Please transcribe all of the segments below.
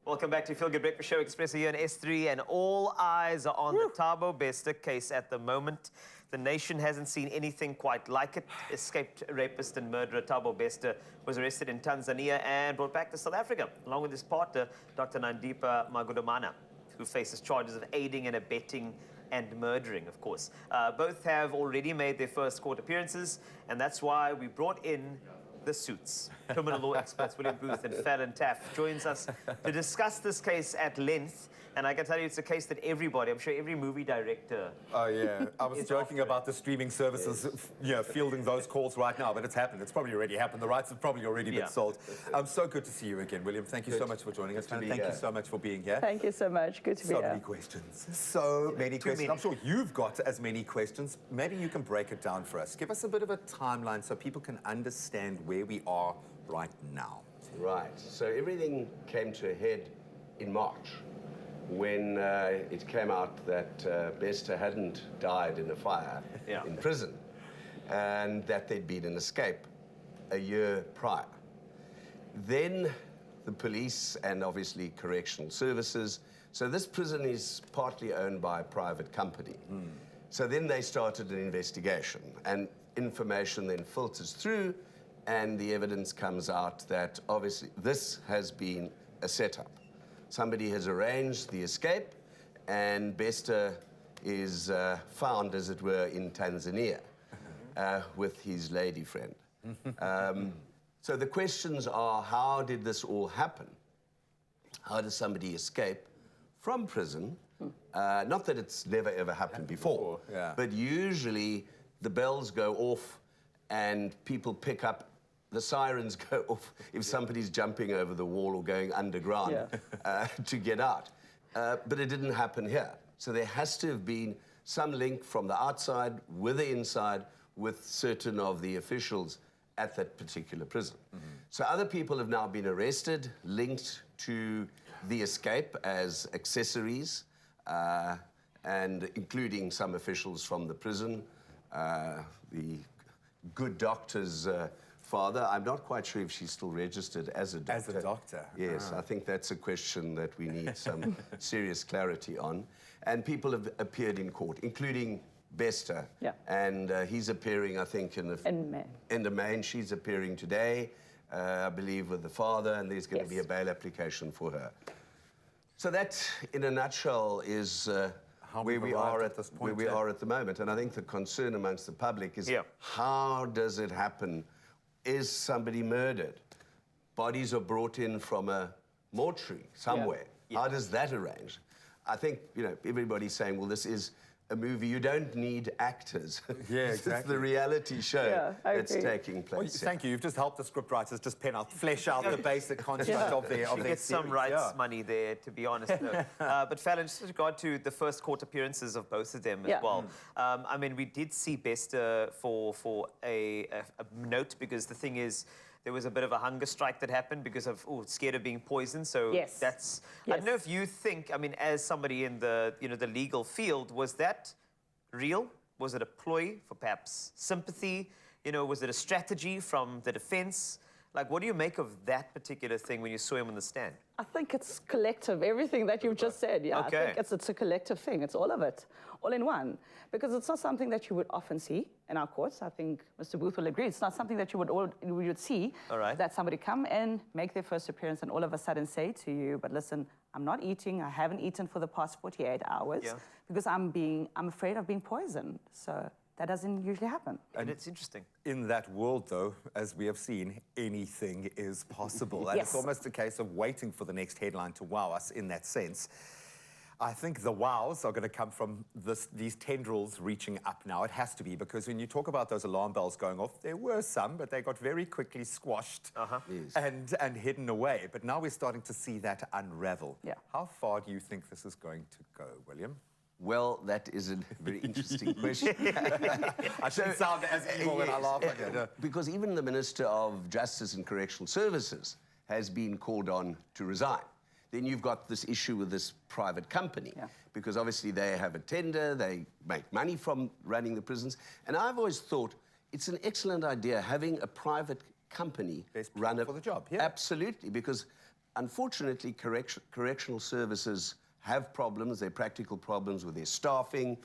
Welcome back to Feel Good Breakfast Show, Expresso here in S3, and all eyes are on the Thabo Bester case at the moment. The nation hasn't seen anything quite like it. Escaped rapist and murderer Thabo Bester was arrested in Tanzania and brought back to South Africa, along with his partner, Dr. Nandipha Magudumana, who faces charges of aiding and abetting and murdering, of course. Both have already made their first court appearances, and that's why we brought in the suits. Criminal law experts William Booth and Fallon Taff joins us to discuss this case at length. And I can tell you it's a case that everybody, I'm sure every movie director... Oh, yeah. I was joking about the streaming services, fielding those calls right now, but it's happened. It's probably already happened. The rights have probably already been sold. So good to see you again, William. Thank you so much for joining us. Thank you so much for being here. Thank you so much. Good to be here. So many questions. So many questions. I'm sure you've got as many questions. Maybe you can break it down for us. Give us a bit of a timeline so people can understand where we are right now. Right. So everything came to a head in March, when it came out that Bester hadn't died in a fire in prison, and that there'd been an escape a year prior. Then the police and obviously correctional services, so this prison is partly owned by a private company. So then they started an investigation, and information then filters through, and the evidence comes out that obviously this has been a setup. Somebody has arranged the escape, and Bester is found, as it were, in Tanzania with his lady friend. So the questions are, how did this all happen? How does somebody escape from prison? Not that it's never, ever happened before, but usually the bells go off and people pick up, the sirens go off if somebody's jumping over the wall or going underground to get out. But it didn't happen here. So there has to have been some link from the outside with the inside with certain of the officials at that particular prison. So other people have now been arrested, linked to the escape as accessories, and including some officials from the prison, the good doctor's father. I'm not quite sure if she's still registered as a doctor. As a doctor? Yes, I think that's a question that we need some serious clarity on. And people have appeared in court, including Bester. And he's appearing, I think, in the May. She's appearing today, I believe, with the father, and there's going to be a bail application for her. So that, in a nutshell, is where we are at this point. Where we are at the moment. And I think the concern amongst the public is how does it happen? Is somebody murdered? Bodies are brought in from a mortuary somewhere. How does that arrange? I think, everybody's saying, well, this is a movie. You don't need actors. Yeah, exactly. It's the reality show that's taking place. Well, thank you. You've just helped the scriptwriters just flesh out the basic construct of their She gets some rights money there, to be honest, though. But Fallon, just with regard to the first court appearances of both of them as well. I mean, we did see Bester for a note, because the thing is, there was a bit of a hunger strike that happened because of, scared of being poisoned. So that's, I don't know if you think, I mean, as somebody in the, the legal field, was that real? Was it a ploy for perhaps sympathy? Was it a strategy from the defense? Like, what do you make of that particular thing when you saw him on the stand? I think it's collective, everything that you've just said. I think it's a collective thing. It's all of it, all in one. Because it's not something that you would often see in our courts. I think Mr. Booth will agree. It's not something that you would see, that somebody come in, make their first appearance, and all of a sudden say to you, but listen, I'm not eating. I haven't eaten for the past 48 hours because I'm afraid of being poisoned. So that doesn't usually happen. And it's interesting. In that world, though, as we have seen, anything is possible. And it's almost a case of waiting for the next headline to wow us in that sense. I think the wows are going to come from these tendrils reaching up now. It has to be, because when you talk about those alarm bells going off, there were some, but they got very quickly squashed and hidden away. But now we're starting to see that unravel. How far do you think this is going to go, William? Well, that is a very interesting question. I shouldn't sound as evil when I laugh like that. Because even the Minister of Justice and Correctional Services has been called on to resign. Then you've got this issue with this private company, because obviously they have a tender, they make money from running the prisons. And I've always thought it's an excellent idea having a private company Best run people for the job, yeah. Absolutely, because unfortunately, correctional services have problems. They're practical problems with their staffing.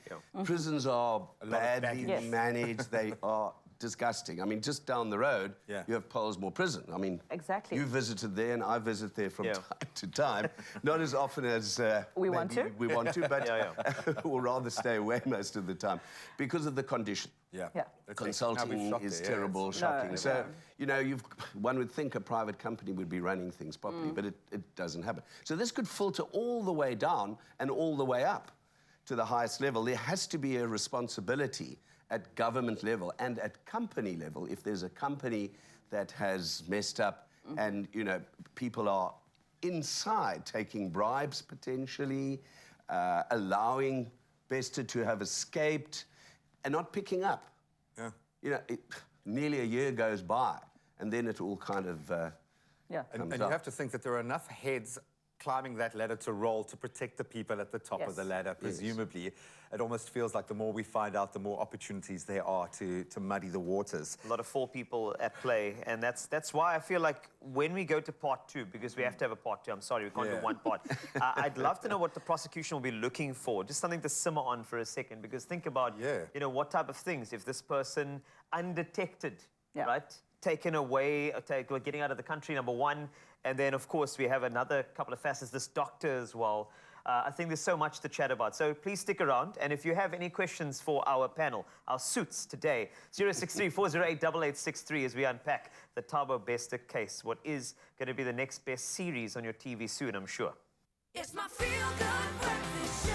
Prisons are badly managed. They are disgusting. I mean, just down the road, you have Pollsmoor Prison. I mean, exactly. You visited there, and I visit there from time to time. Not as often as we want to, but or rather stay away most of the time because of the condition. Consulting is terrible, shocking. So, you know, one would think a private company would be running things properly, but it doesn't happen. So this could filter all the way down and all the way up to the highest level. There has to be a responsibility at government level and at company level. If there's a company that has messed up and, you know, people are inside taking bribes potentially, allowing Bester to have escaped and not picking up. You know, nearly a year goes by and then it all kind of And you have to think that there are enough heads climbing that ladder to roll to protect the people at the top of the ladder, presumably. It almost feels like the more we find out, the more opportunities there are to muddy the waters. A lot of 4 people at play, and that's why I feel like when we go to part 2, because we have to have a part 2, I'm sorry, we can't do one part. I'd love to know what the prosecution will be looking for, just something to simmer on for a second, because think about, you know, what type of things, if this person undetected, right, taken away, getting out of the country, number 1, and then, of course, we have another couple of facets, this doctor as well. I think there's so much to chat about. So please stick around. And if you have any questions for our panel, our suits today, 063-408-8863 as we unpack the Thabo Bester case. What is going to be the next best series on your TV soon, I'm sure. It's my feel-good breakfast show.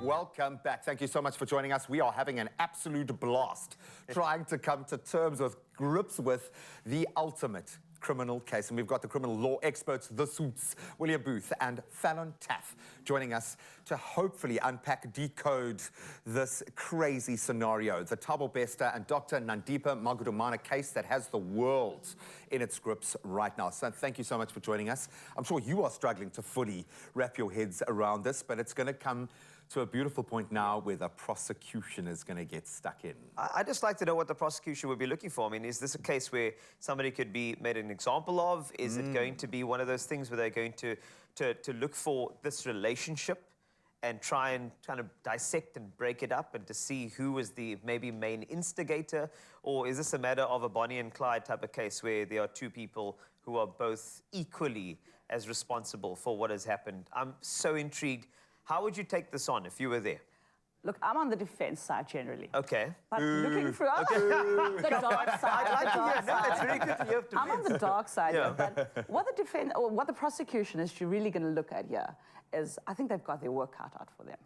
Welcome back. Thank you so much for joining us. We are having an absolute blast trying to come to terms with, grips with the ultimate criminal case. And we've got the criminal law experts, the Suits, William Booth and Fallon Taff, joining us to hopefully unpack, decode this crazy scenario. The Thabo Bester and Dr. Nandipha Magudumana case that has the world in its grips right now. So thank you so much for joining us. I'm sure you are struggling to fully wrap your heads around this, but it's going to come to a beautiful point now where the prosecution is going to get stuck in. I'd just like to know what the prosecution would be looking for. I mean, is this a case where somebody could be made an example of? Is it going to be one of those things where they're going to look for this relationship and try and kind of dissect and break it up and to see who was the maybe main instigator? Or is this a matter of a Bonnie and Clyde type of case where there are 2 people who are both equally as responsible for what has happened? I'm so intrigued. How would you take this on if you were there? Look, I'm on the defense side generally. Okay. But looking for the dark side. I'd like to hear. No, it's very good to hear. I'm on the dark side. But what the prosecution is really going to look at here is, I think they've got their work cut out for them.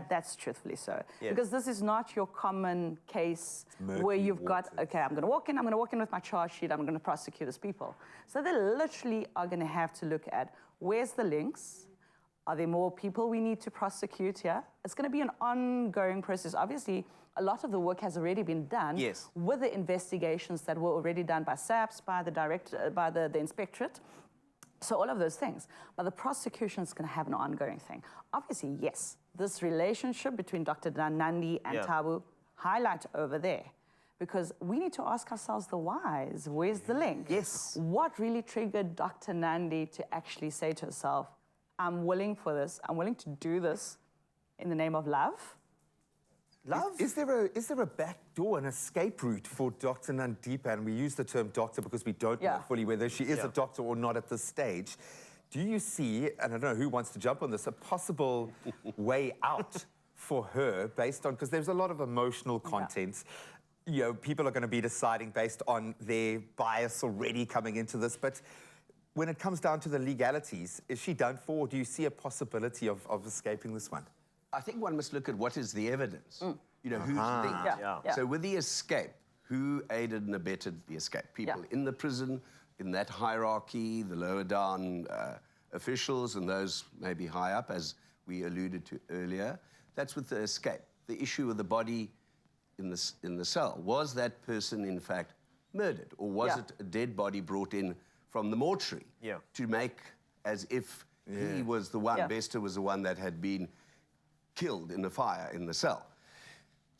That's truthfully so. Because this is not your common case where you've got, okay, I'm going to walk in with my charge sheet, I'm going to prosecute these people. So they literally are going to have to look at, where's the links? Are there more people we need to prosecute here? It's going to be an ongoing process. Obviously, a lot of the work has already been done with the investigations that were already done by SAPS, by the inspectorate. So all of those things. But the prosecution is going to have an ongoing thing. Obviously, yes, this relationship between Dr. Nandi and Thabo, highlight over there. Because we need to ask ourselves the whys. Where's the link? Yes. What really triggered Dr. Nandi to actually say to herself, I'm willing for this. I'm willing to do this in the name of love. Love? Is there a back door, an escape route for Dr. Nandipha? And we use the term doctor because we don't know fully whether she is a doctor or not at this stage. Do you see, and I don't know who wants to jump on this, a possible way out for her based on, because there's a lot of emotional content. You know, people are going to be deciding based on their bias already coming into this, but when it comes down to the legalities, is she done for, or do you see a possibility of escaping this one? I think one must look at what is the evidence. You know, who's linked. So with the escape, who aided and abetted the escape? People in the prison, in that hierarchy, the lower down officials and those maybe high up, as we alluded to earlier. That's with the escape. The issue of the body in the cell. Was that person, in fact, murdered? Or was it a dead body brought in from the mortuary to make as if he was the one, Bester was the one that had been killed in the fire in the cell?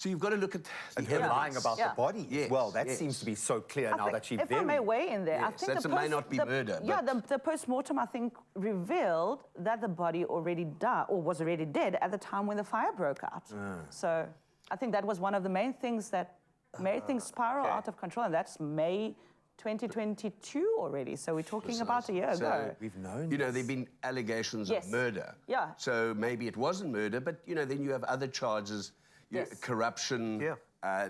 So you've got to look at And the her evidence. lying about the body Yes, as well. That yes. seems to be so clear now that she if I may weigh in there, I Yes, think that the may not be murder, Yeah, but- the post-mortem, I think, revealed that the body already died or was already dead at the time when the fire broke out. So I think that was one of the main things that made things spiral out of control, and that's May 2022 already. So we're talking about a year ago. We've known You know, this. there have been allegations Yes. of murder. Yeah. So maybe it wasn't murder, but, you know, then you have other charges, Yes. corruption,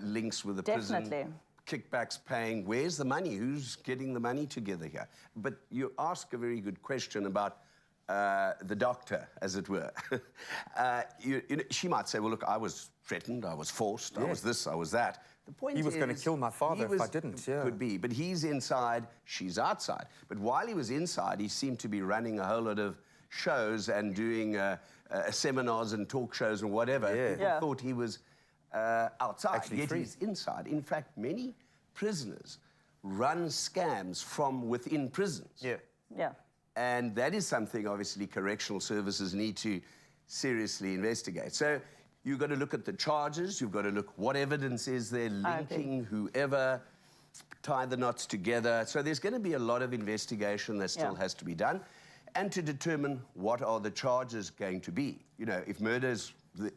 links with the Definitely. prison, kickbacks paying. Where's the money? Who's getting the money together here? But you ask a very good question about the doctor, as it were. You know, she might say, well, look, I was threatened, I was forced, I was this, I was that. The point He was going to is, kill my father he if I was- didn't, yeah. Could be, but he's inside, she's outside. But while he was inside, he seemed to be running a whole lot of shows and doing seminars and talk shows and whatever. Yeah. People thought he was outside, Actually yet free. he's inside. In fact, many prisoners run scams from within prisons. Yeah. And that is something, obviously, correctional services need to seriously investigate. So you've got to look at the charges, you've got to look what evidence is there I agree. linking whoever, tie the knots together. So there's going to be a lot of investigation that still has to be done, and to determine what are the charges going to be. You know, if murder's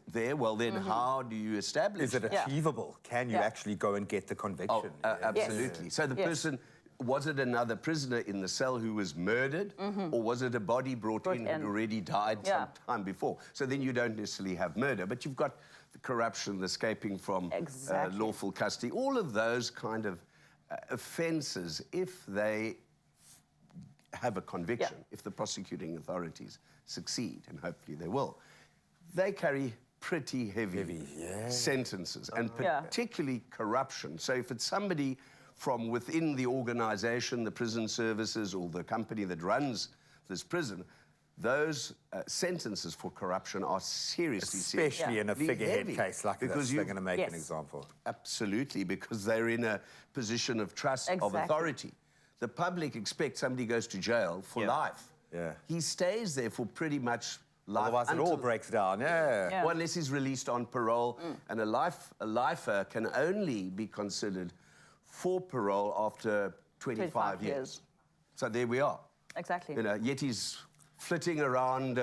there, well, then how do you establish Is it that? achievable? Can you actually go and get the conviction? Absolutely. So the person, was it another prisoner in the cell who was murdered, or was it a body brought in who'd already died some time before? So then you don't necessarily have murder, but you've got the corruption, the escaping from lawful custody, all of those kind of offences, if they have a conviction, if the prosecuting authorities succeed, and hopefully they will, they carry pretty heavy sentences, and particularly corruption. So if it's somebody from within the organisation, the prison services, or the company that runs this prison, those sentences for corruption are seriously serious. Especially in a figurehead heavy, case like because this, they're going to make an example. Absolutely, because they're in a position of trust, of authority. The public expects somebody goes to jail for life. He stays there for pretty much life. Otherwise, it all breaks down. Well, unless he's released on parole, and a lifer can only be considered for parole after 25 years. So there we are. Exactly. You know, yet he's flitting around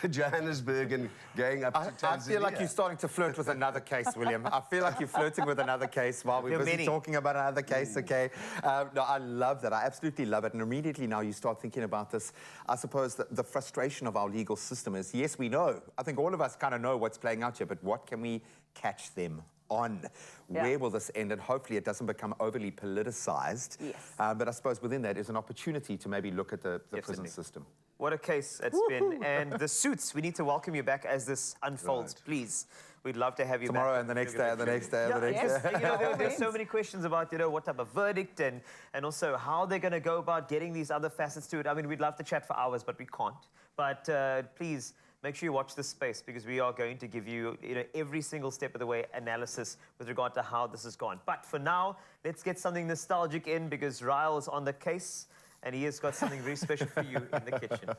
Johannesburg and going up to Tanzania. I feel like you're starting to flirt with another case, William. I feel like you're flirting with another case while we're busy talking about another case, okay? No, I love that. I absolutely love it. And immediately now you start thinking about this. I suppose the frustration of our legal system is, yes, we know. I think all of us kind of know what's playing out here, but what can we catch them on? Where will this end? And hopefully it doesn't become overly politicized. But I suppose within that is an opportunity to maybe look at the prison system. What a case it's been. And the Suits, we need to welcome you back as this unfolds, please. We'd love to have you Tomorrow back. and the next day and the next day and the next day. You know, there's so many questions about, you know, what type of verdict and also how they're going to go about getting these other facets to it. I mean, we'd love to chat for hours, but we can't. But please, make sure you watch this space, because we are going to give you, you know, every single step of the way analysis with regard to how this has gone. But for now, let's get something nostalgic in, because Ryle is on the case and he has got something very special for you in the kitchen.